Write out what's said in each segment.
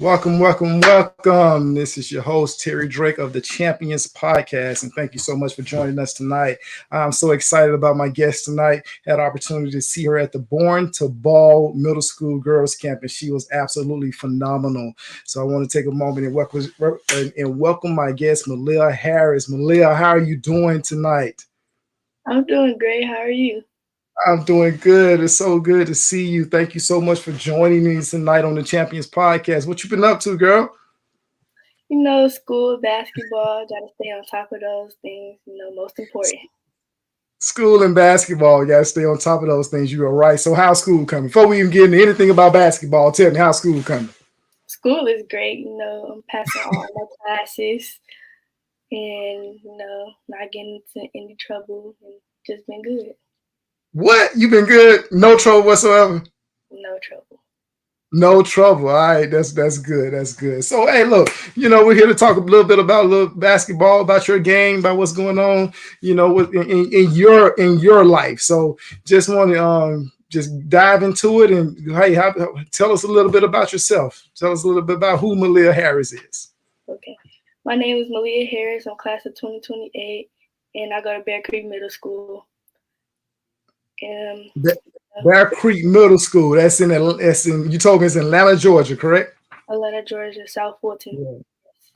Welcome, welcome, welcome. This is your host, Terry Drake of the Champions Podcast, and thank you so much for joining us tonight. I'm so excited about my guest tonight. Had the opportunity to see her at the Born to Ball Middle School Girls Camp, and she was absolutely phenomenal. So I want to take a moment and welcome my guest, Maliha Harris. Maliha, how are you doing tonight? I'm doing great. How are you? I'm doing good. It's so good to see you. Thank you so much for joining me tonight on the Champions Podcast. What you been up to, girl? School, basketball, gotta stay on top of those things, most important. School and basketball, you gotta stay on top of those things. You are right. So how's school coming? Before we even get into anything about basketball, tell me how's school coming? School is great, I'm passing all my classes and, not getting into any trouble and just been good. What? You been good? No trouble whatsoever? No trouble. No trouble. All right, that's good. That's good. So hey, look, we're here to talk a little bit about a little basketball, about your game, about what's going on, in your life. So just want to just dive into it and hey, tell us a little bit about yourself. Tell us a little bit about who Maliha Harris is. Okay. My name is Maliha Harris. I'm class of 2028, and I go to Bear Creek Middle School. Bear Creek Middle School. That's in you told me it's in Atlanta, Georgia, correct? Atlanta, Georgia, South Fulton. Yeah.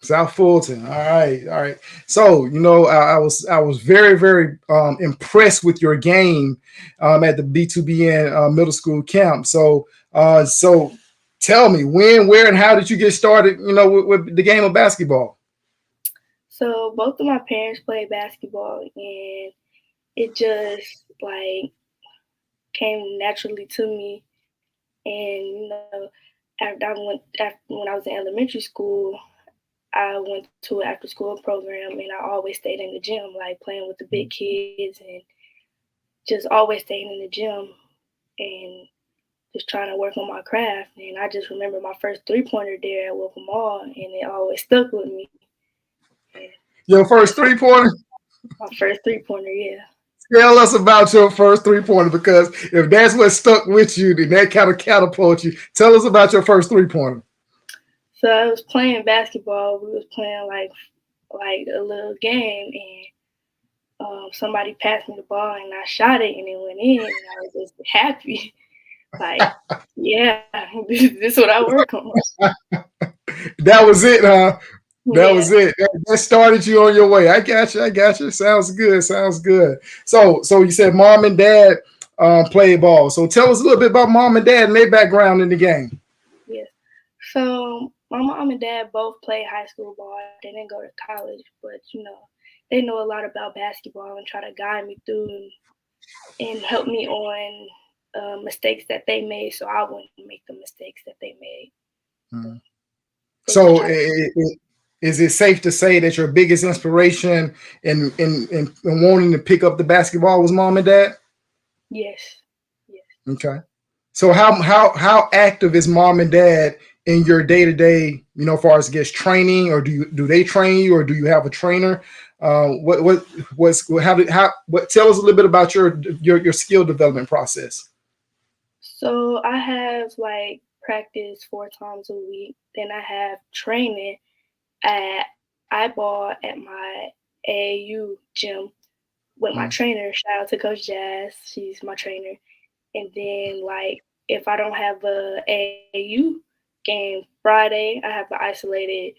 South Fulton. All right. So I was very, very impressed with your game at the B2BN middle school camp. So tell me when, where, and how did you get started? With the game of basketball. So both of my parents played basketball, and it just came naturally to me. And when I was in elementary school, I went to an after school program, and I always stayed in the gym, playing with the big kids, and just always staying in the gym and just trying to work on my craft. And I just remember my first 3-pointer there at Wilcom Mall, and it always stuck with me. Your first 3-pointer? My first 3-pointer, yeah. Tell us about your first 3-pointer, because if that's what stuck with you, then that kind of catapults you. Tell us about your first 3-pointer. So I was playing basketball. We was playing like a little game, and somebody passed me the ball, and I shot it, and it went in, and I was just happy. Yeah, this is what I work on. That was it, huh? That was it. That started you on your way. I got you. Sounds good. So you said mom and dad played ball. So tell us a little bit about mom and dad and their background in the game. Yes. So my mom and dad both played high school ball. They didn't go to college, but they know a lot about basketball and try to guide me through and help me on mistakes that they made, so I wouldn't make the mistakes that they made. Mm-hmm. So is it safe to say that your biggest inspiration in wanting to pick up the basketball was mom and dad? Yes. Okay. So how active is mom and dad in your day-to-day, as far as training, or do they train you, or do you have a trainer? Tell us a little bit about your skill development process. So I have practice 4 times a week. Then I have training at eyeball at my AAU gym with my trainer. Shout out to Coach Jazz. She's my trainer. And then if I don't have a AAU game Friday, I have an isolated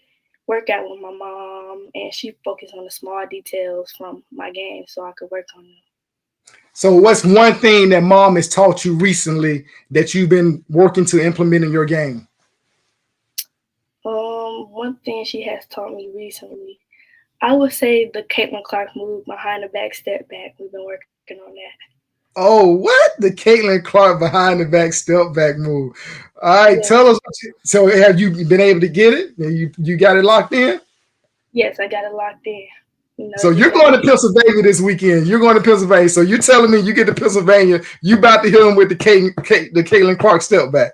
workout with my mom, and she focuses on the small details from my game so I could work on them. So what's one thing that mom has taught you recently that you've been working to implement in your game? One thing she has taught me recently, I would say the Caitlin Clark move, behind the back step back. We've been working on that. Oh, what? The Caitlin Clark behind the back step back move. All right, Tell us. So have you been able to get it? You got it locked in? Yes, I got it locked in. So you're going to Pennsylvania this weekend. You're going to Pennsylvania. So you're telling me you get to Pennsylvania, you about to hit them with the Caitlin Clark step back.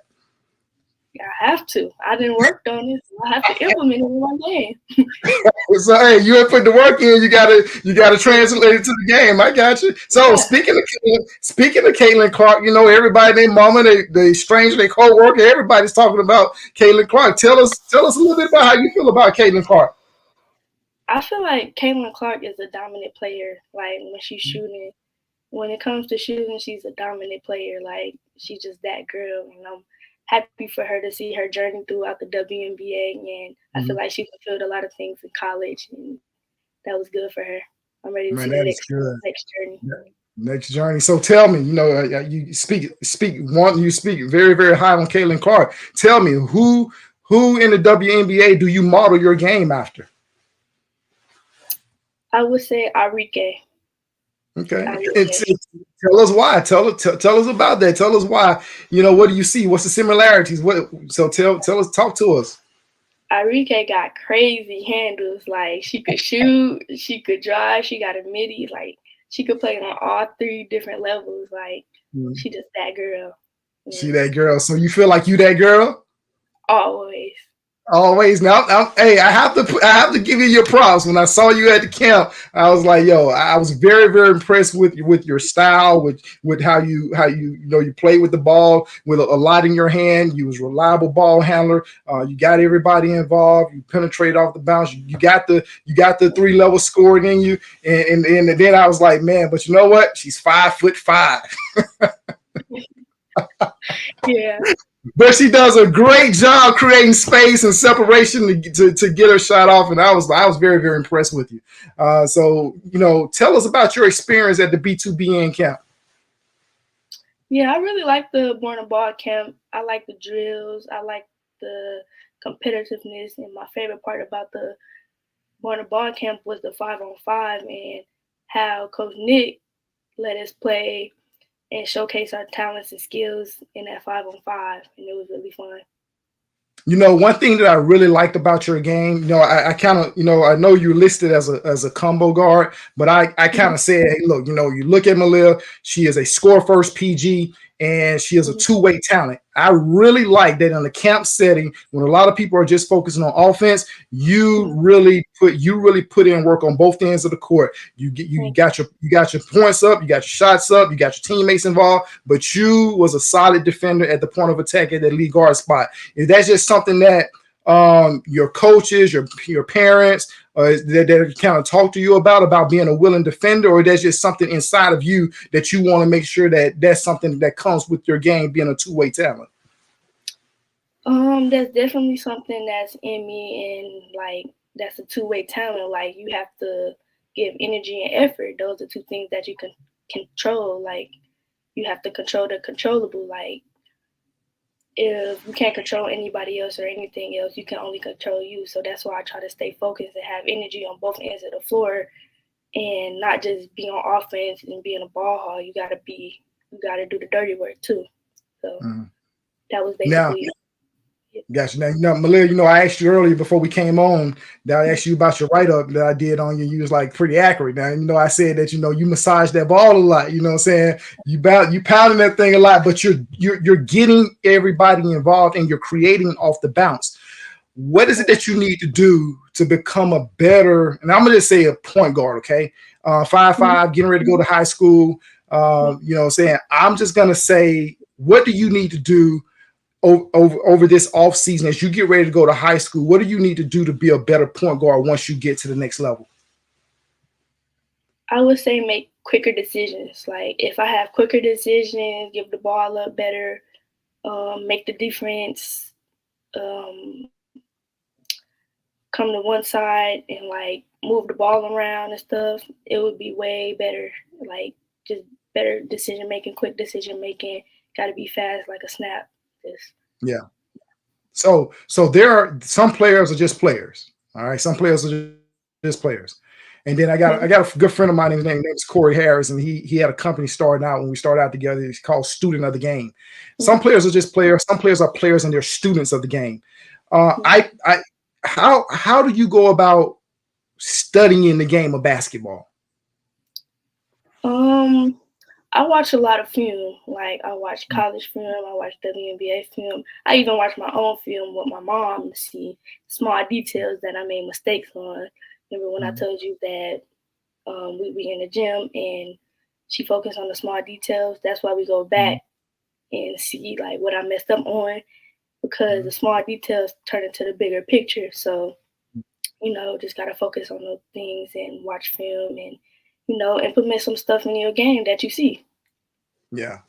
I have to. I didn't work on it, so I have to implement it in my game. So hey, you ain't put the work in. You gotta translate it to the game. I got you. So Yeah. speaking of Caitlin Clark, everybody, their mama, they stranger, their co-worker, everybody's talking about Caitlin Clark. Tell us a little bit about how you feel about Caitlin Clark. I feel like Caitlin Clark is a dominant player. Like when she's shooting, when it comes to shooting, she's a dominant player. Like she's just that girl, and I'm happy for her to see her journey throughout the WNBA. And I feel Mhm. like she fulfilled a lot of things in college, and that was good for her. I'm ready to Man, see the that is next good. journey. Next journey. So tell me, you speak very, very high on Caitlin Clark. Tell me who in the WNBA do you model your game after? I would say Arike. Okay. Arike. Tell us why. Tell us about that. Tell us why. What do you see? What's the similarities? So tell us, talk to us. Arike got crazy handles. Like she could shoot, she could drive, she got a midi. Like she could play on all three different levels. Like Mhm. she just that girl. See And that girl. So you feel like you that girl? always. Always. Now, hey, I have to give you your props. When I saw you at the camp, I was like, yo, I was very, very impressed with your style, with how you play with the ball with a lot in your hand. You was a reliable ball handler. You got everybody involved. You penetrate off the bounce. You got the 3 level scoring in you. And then I was like, man, but you know what? She's 5'5". Yeah. But she does a great job creating space and separation to get her shot off, and I was very, very impressed with you. So tell us about your experience at the B2BN camp. Yeah, I really like the Born a Ball camp. I like the drills. I like the competitiveness. And my favorite part about the Born a Ball camp was the 5-on-5 and how Coach Nick let us play and showcase our talents and skills in that 5-on-5. And it was really fun. One thing that I really liked about your game, I kind of, I know you're listed as a combo guard, but I kind of said, hey, look, you look at Maliha, she is a score first PG, and she is a two-way talent. I really like that in the camp setting when a lot of people are just focusing on offense. You really put in work on both ends of the court. You got your points up, you got your shots up, you got your teammates involved, but you was a solid defender at the point of attack at that lead guard spot. Is that just something that your coaches, your parents, that kind of talk to you about being a willing defender, or that's just something inside of you that you want to make sure that that's something that comes with your game being a two-way talent? That's definitely something that's in me, and like that's a two-way talent. Like you have to give energy and effort. Those are two things that you can control. Like you have to control the controllable. Like if you can't control anybody else or anything else, you can only control you. So that's why I try to stay focused and have energy on both ends of the floor, and not just be on offense and be in a ball hall. You gotta do the dirty work too. So that was Now, basically. gotcha. Now, Maliha, I asked you earlier before we came on that I asked you about your write-up that I did on you. You was like pretty accurate. Now, I said that, you massage that ball a lot, you know what I'm saying? You pounding that thing a lot, but you're getting everybody involved and you're creating off the bounce. What is it that you need to do to become a better, and I'm going to say a point guard, okay? 5'5", getting ready to go to high school. Saying, I'm just going to say, what do you need to do over this off season as you get ready to go to high school? What do you need to do to be a better point guard once you get to the next level? I would say make quicker decisions. Like if I have quicker decisions, give the ball up better, make the defense um, come to one side and like move the ball around and stuff, it would be way better. Like just better decision making, quick decision making. Got to be fast like a snap. Just Yeah. So there are some players are just players. All right. Some players are just players. And then I got a good friend of mine. His name is Corey Harris, and he had a company starting out when we started out together. It's called Student of the Game. Some players are just players. Some players are players, and they're students of the game. How do you go about studying the game of basketball? I watch a lot of film. Like I watch college film, I watch WNBA film. I even watch my own film with my mom to see small details that I made mistakes on. Remember when I Mhm. told you that we in the gym and she focused on the small details? That's why we go back Mhm. and see like what I messed up on because the Mhm. small details turn into the bigger picture. So just gotta focus on those things and watch film and implement some stuff in your game that you see. Yeah.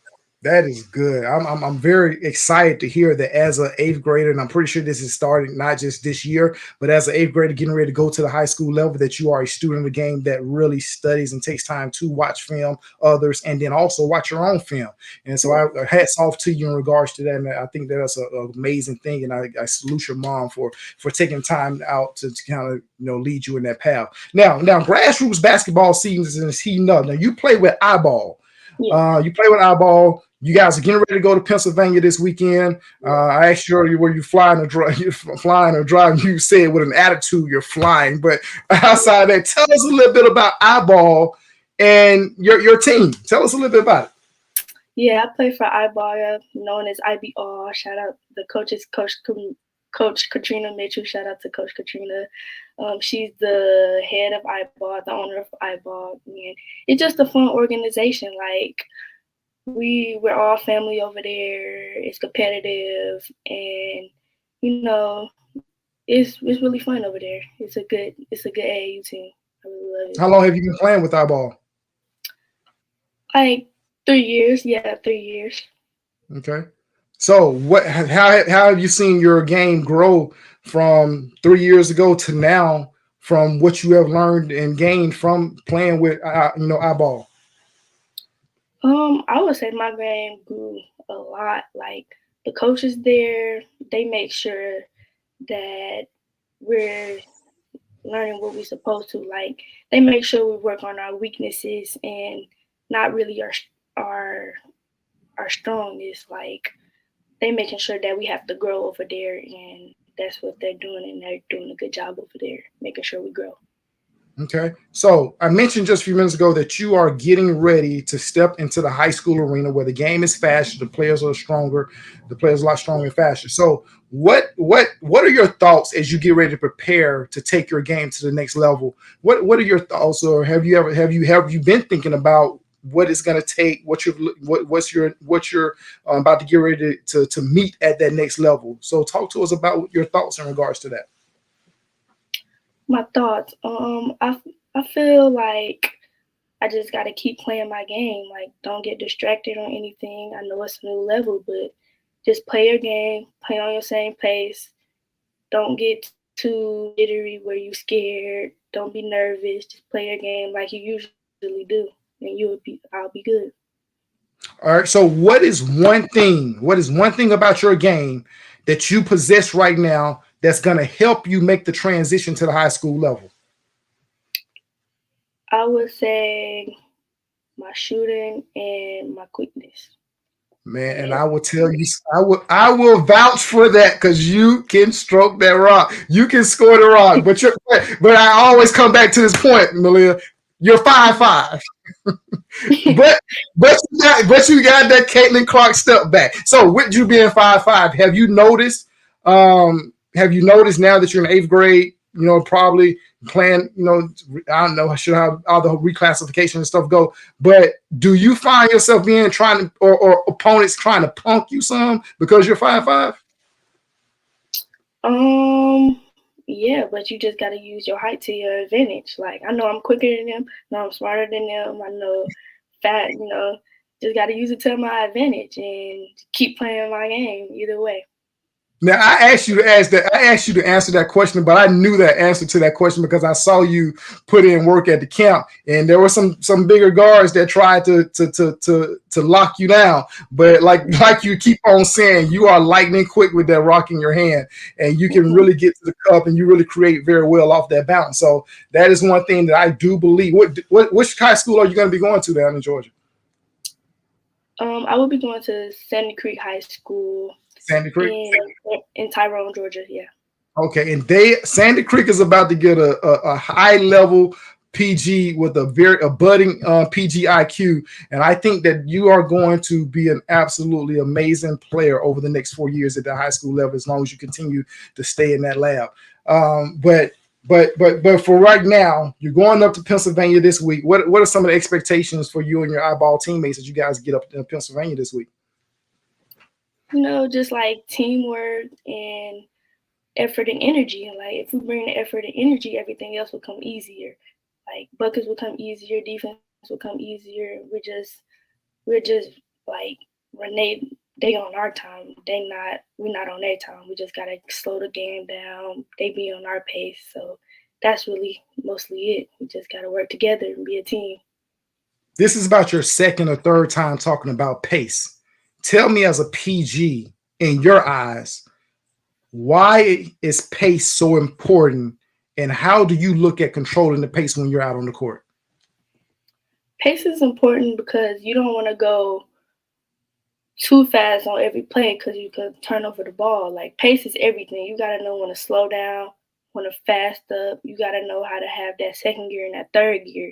That is good. I'm very excited to hear that as an eighth grader, and I'm pretty sure this is starting not just this year, but as an eighth grader getting ready to go to the high school level, that you are a student of the game that really studies and takes time to watch film, others, and then also watch your own film. And so Yeah. I hats off to you in regards to that. And I think that's an amazing thing. And I salute your mom for taking time out to kind of lead you in that path. Now grassroots basketball season is heating up. Now you play with eyeball. Yeah. You play with eyeball. You guys are getting ready to go to Pennsylvania this weekend. Yeah. I asked you were you flying or you're flying or driving. You said with an attitude you're flying. But outside of that, tell us a little bit about eyeball and your team. Tell us a little bit about it. Yeah, I play for Eyeball, known as IBR. Shout out the coaches, Coach Katrina Mitchell. Shout out to Coach Katrina. She's the head of Eyeball, the owner of Eyeball, and it's just a fun organization. Like we're all family over there. It's competitive, and you know, it's really fun over there. It's a good AAU team. I really love it. How long have you been playing with eyeball? Like 3 years, yeah, 3 years. Okay. So what? How have you seen your game grow from 3 years ago to now? From what you have learned and gained from playing with eyeball. I would say my game grew a lot. Like the coaches there, they make sure that we're learning what we're supposed to. Like they make sure we work on our weaknesses and not really our our strongest. Like they making sure that we have to grow over there, and that's what they're doing, and they're doing a good job over there, making sure we grow. Okay. So I mentioned just a few minutes ago that you are getting ready to step into the high school arena where the game is faster, the players are stronger, the players are a lot stronger and faster. So what are your thoughts as you get ready to prepare to take your game to the next level? What are your thoughts, or have you been thinking about what it's going to take, what you're about to get ready to meet at that next level? So talk to us about your thoughts in regards to that. My thoughts. I feel like I just got to keep playing my game. Like, don't get distracted on anything. I know it's a new level, but just play your game, play on your same pace. Don't get too jittery where you scared. Don't be nervous. Just play your game like you usually do, and I'll be good. All right. So what is one thing about your game that you possess right now that's going to help you make the transition to the high school level? I would say my shooting and my quickness. Man, and Yeah. I will tell you, I will vouch for that because you can stroke that rock. You can score the rock. But I always come back to this point, Malia. You're 5'5". But but you got that Caitlin Clark step back. So with you being 5'5", have you noticed now that you're in eighth grade, probably playing, I don't know how all the reclassification and stuff go, but do you find yourself being trying to or opponents trying to punk you some because you're 5'5"? Yeah, but you just gotta use your height to your advantage. Like I know I'm quicker than them, I know I'm smarter than them, I know fat, just gotta use it to my advantage and keep playing my game either way. Now I asked you to ask that. I asked you to answer that question, but I knew that answer to that question because I saw you put in work at the camp, and there were some bigger guards that tried to lock you down. But like you keep on saying, you are lightning quick with that rock in your hand, and you can really get to the cup, and you really create very well off that bounce. So that is one thing that I do believe. Which high school are you going to be going to down in Georgia? I will be going to Sandy Creek High School Sandy Creek. in in Tyrone, Georgia. Yeah. Okay, and Sandy Creek is about to get a high level PG with a budding PG IQ, and I think that you are going to be an absolutely amazing player over the next 4 years at the high school level, as long as you continue to stay in that lab. But for right now, you're going up to Pennsylvania this week. What are some of the expectations for you and your eyeball teammates as you guys get up to Pennsylvania this week? Just like teamwork and effort and energy. And like if we bring the effort and energy, everything else will come easier. Like buckets will come easier, defense will come easier. We're just like Renee. They on our time. We're not on their time. We just gotta slow the game down. They be on our pace. So that's really mostly it. We just gotta work together and be a team. This is about your second or third time talking about pace. Tell me, as a PG, in your eyes, why is pace so important, and how do you look at controlling the pace when you're out on the court? Pace is important because you don't want to go too fast on every play because you could turn over the ball. Like pace is everything. You got to know when to slow down, when to fast up. You got to know how to have that second gear and that third gear,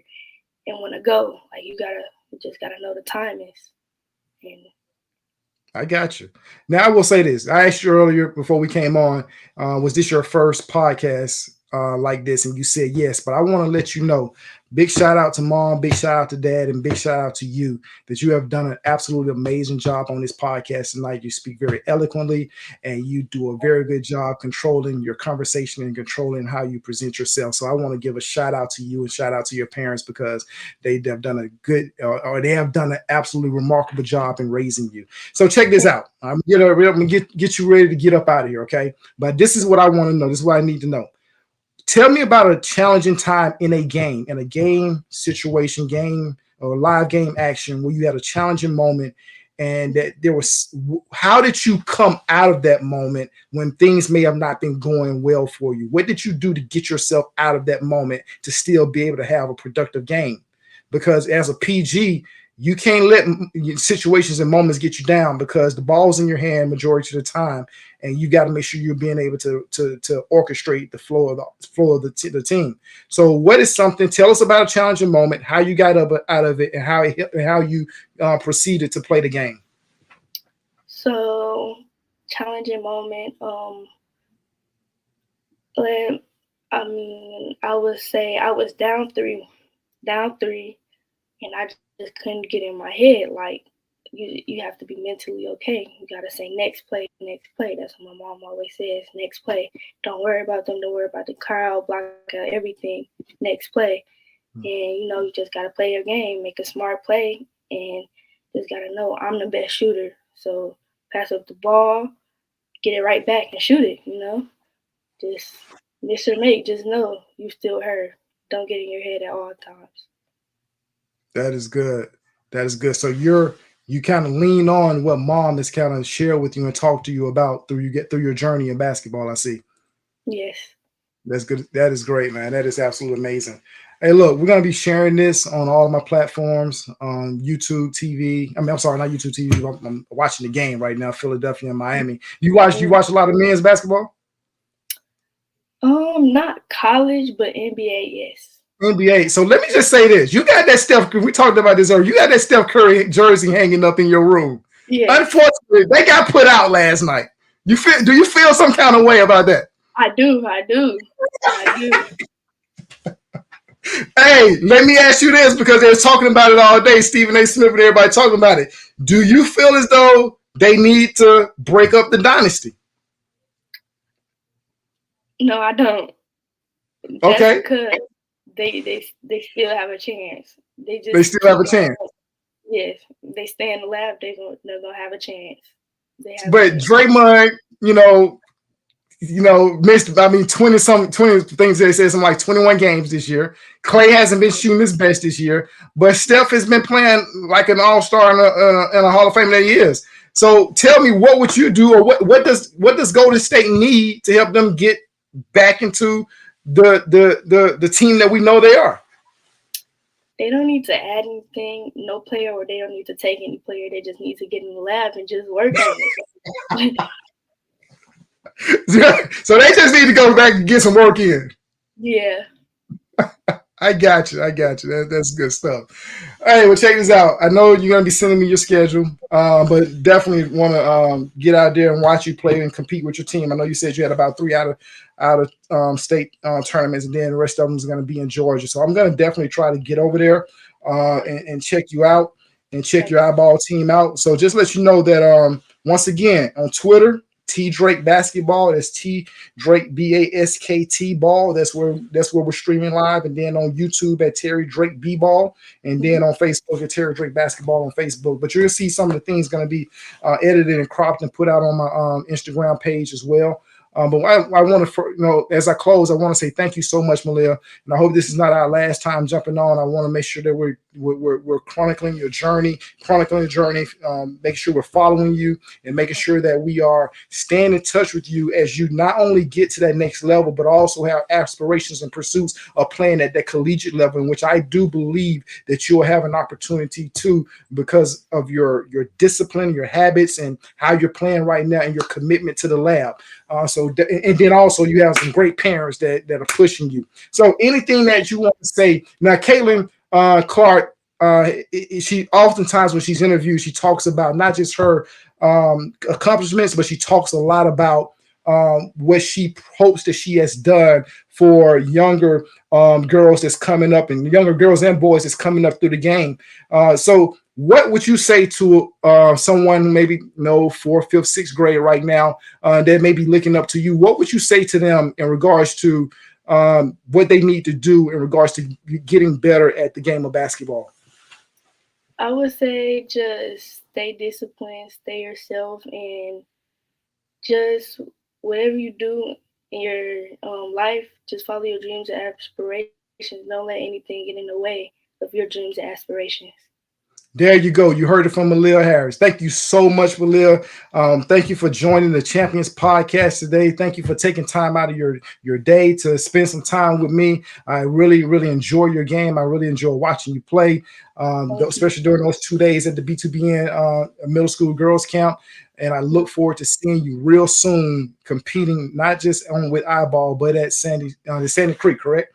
and when to go. Like you just got to know the timings. And I got you. Now I will say this. I asked you earlier before we came on, was this your first podcast like this? And you said yes, but I want to let you know, big shout out to Mom, big shout out to Dad, and big shout out to you, that you have done an absolutely amazing job on this podcast tonight. You speak very eloquently, and you do a very good job controlling your conversation and controlling how you present yourself. So I want to give a shout out to you and shout out to your parents, because they have done a good, or they have done an absolutely remarkable job in raising you. So check this out. I'm gonna get you ready to get up out of here, okay? But this is what I want to know. This is what I need to know. Tell me about a challenging time in a game situation, game or live game action, where you had a challenging moment, and that there was. How did you come out of that moment when things may have not been going well for you? What did you do to get yourself out of that moment to still be able to have a productive game? Because as a PG, you can't let situations and moments get you down, because the ball's in your hand majority of the time, and you got to make sure you're being able to orchestrate the flow of the team. So, what is something? Tell us about a challenging moment, how you got up out of it, and how you proceeded to play the game. So, challenging moment. I would say I was down three, and I just couldn't get in my head. Like you have to be mentally okay. You gotta say next play, next play. That's what my mom always says. Next play. Don't worry about them. Don't worry about the crowd, block out everything. Next play. And you just gotta play your game, make a smart play, and just gotta know I'm the best shooter. So pass up the ball, get it right back, and shoot it. Just miss or make. Just know you still her. Don't get in your head at all times. That is good. That is good. So you kind of lean on what Mom has kind of shared with you and talked to you about through your journey in basketball. I see. Yes. That's good. That is great, man. That is absolutely amazing. Hey, look, we're gonna be sharing this on all of my platforms, on YouTube TV. I'm sorry, not YouTube TV. I'm watching the game right now, Philadelphia and Miami. You watch a lot of men's basketball? Not college, but NBA, yes. NBA. So let me just say this. You got that Steph, we talked about this earlier. You got that Steph Curry jersey hanging up in your room. Yeah. Unfortunately, they got put out last night. Do you feel some kind of way about that? I do. Hey, let me ask you this, because they're talking about it all day. Stephen A. Smith and everybody talking about it. Do you feel as though they need to break up the dynasty? No, I don't. That's okay. Because they still have a chance. They still have a chance. Yes, they stay in the lab. They're gonna have a chance. But Draymond, missed. 20 things. They said something like 21 games this year. Clay hasn't been shooting his best this year, but Steph has been playing like an all-star in a Hall of Fame that he is. So tell me, what would you do, or what does Golden State need to help them get back into the team that we know they are? They don't need to add anything, no player, or they don't need to take any player. They just need to get in the lab and just work on it. So they just need to go back and get some work in. Yeah. I got you. That's good stuff. Hey, well, check this out. I know you're gonna be sending me your schedule, but definitely want to get out there and watch you play and compete with your team. I know you said you had about 3 out of state tournaments, and then the rest of them is going to be in Georgia. So I'm going to definitely try to get over there and check you out and check your eyeball team out. So just let you know that once again on Twitter, T Drake Basketball. That's T Drake BASKT Ball. That's where we're streaming live, and then on YouTube at Terry Drake B Ball, and then on Facebook at Terry Drake Basketball on Facebook. But you're gonna see some of the things going to be edited and cropped and put out on my Instagram page as well. But I want to, as I close, I want to say thank you so much, Maliha, and I hope this is not our last time jumping on. I want to make sure that we're chronicling your journey, making sure we're following you, and making sure that we are staying in touch with you as you not only get to that next level, but also have aspirations and pursuits of playing at that collegiate level, in which I do believe that you'll have an opportunity to, because of your discipline, your habits, and how you're playing right now, and your commitment to the lab. And then also you have some great parents that are pushing you. So anything that you want to say now, Caitlin Clark, she oftentimes when she's interviewed, she talks about not just her accomplishments, but she talks a lot about what she hopes that she has done for younger girls that's coming up, and younger girls and boys that's coming up through the game. So what would you say to someone maybe 4th, 5th, 6th grade right now that may be looking up to you? What would you say to them in regards to what they need to do in regards to getting better at the game of basketball? I would say just stay disciplined, stay yourself, and just whatever you do in your life, just follow your dreams and aspirations. Don't let anything get in the way of your dreams and aspirations. There you go. You heard it from Maliha Harris. Thank you so much, Maliha. Thank you for joining the Champions Podcast today. Thank you for taking time out of your day to spend some time with me. I really, really enjoy your game. I really enjoy watching you play, especially during those 2 days at the B2BN middle school girls camp. And I look forward to seeing you real soon competing, not just with eyeball, but at Sandy Creek, correct?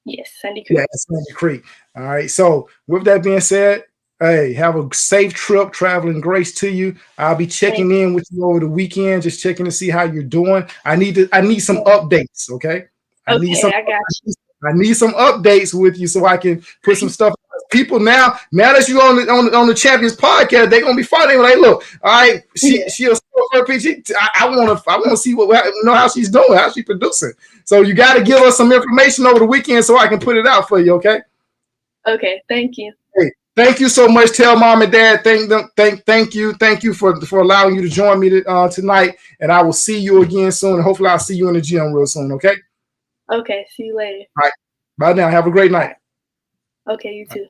Yes, Sandy Creek. Yeah, Sandy Creek. All right. So with that being said, hey, have a safe trip, traveling grace to you. I'll be checking in with you over the weekend, just checking to see how you're doing. I need some updates, okay? I need some updates with you so I can put some stuff. People now that you're on the Champions Podcast, they're gonna be fighting. Like, look, all right, she'll score her PG. I want to see how she's doing, how she's producing. So you got to give us some information over the weekend so I can put it out for you, okay? Okay, thank you. Hey, thank you so much. Tell mom and dad thank you for allowing you to join me tonight, and I will see you again soon. Hopefully, I'll see you in the gym real soon. Okay. Okay. See you later. All right. Bye now. Have a great night. Okay. You too.